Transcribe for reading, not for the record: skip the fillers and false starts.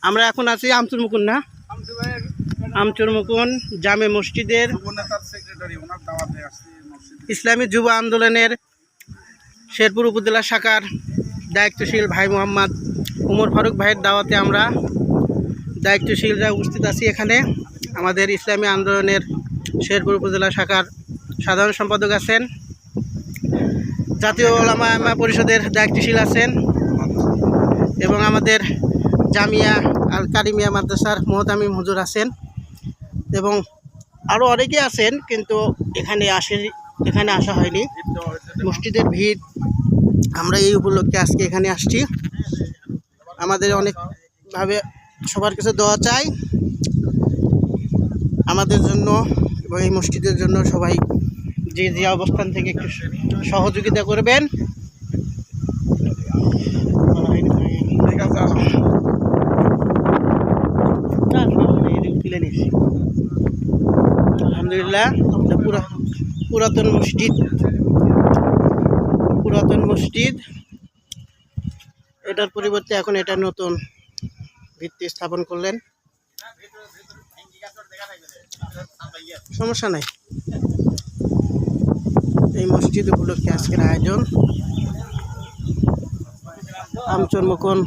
আমরা এখন আছি আমচুর মুকুন না আমচুর মুকুন জামে মসজিদের ইসলামী যুব আন্দোলনের শেরপুর উপজেলা শাখার দায়িত্বশীল ভাই মোহাম্মদ উমর ফারুক ভাইয়ের দাওয়াতে আমরা দায়িত্বশীলরা উপস্থিত আছি এখানে। আমাদের ইসলামী আন্দোলনের শেরপুর উপজেলা শাখার সাধারণ সম্পাদক আছেন, জাতীয় ওলামা পরিষদের দায়িত্বশীল আছেন এবং আমাদের জামিয়া আল কারিমিয়া মাদ্রাসার মোহতামিম হুজুর আছেন এবং আরও অনেকে আছেন, কিন্তু এখানে আসা হয়নি। মসজিদের ভিড়, আমরা এই উপলক্ষে আজকে এখানে আসছি। আমাদের অনেকভাবে সবার কাছে দোয়া চাই আমাদের জন্য এবং এই মসজিদের জন্য। সবাই যে যে অবস্থান থেকে একটু সহযোগিতা করবেন। আলহামদুলিল্লাহ, পুরাতন মসজিদ, এটার পরিবর্তে এখন এটা নতুন ভিত্তি স্থাপন করলেন। সমস্যা নাই, এই মসজিদ উপলক্ষে আজকের আয়োজন। আমচুর মুকুন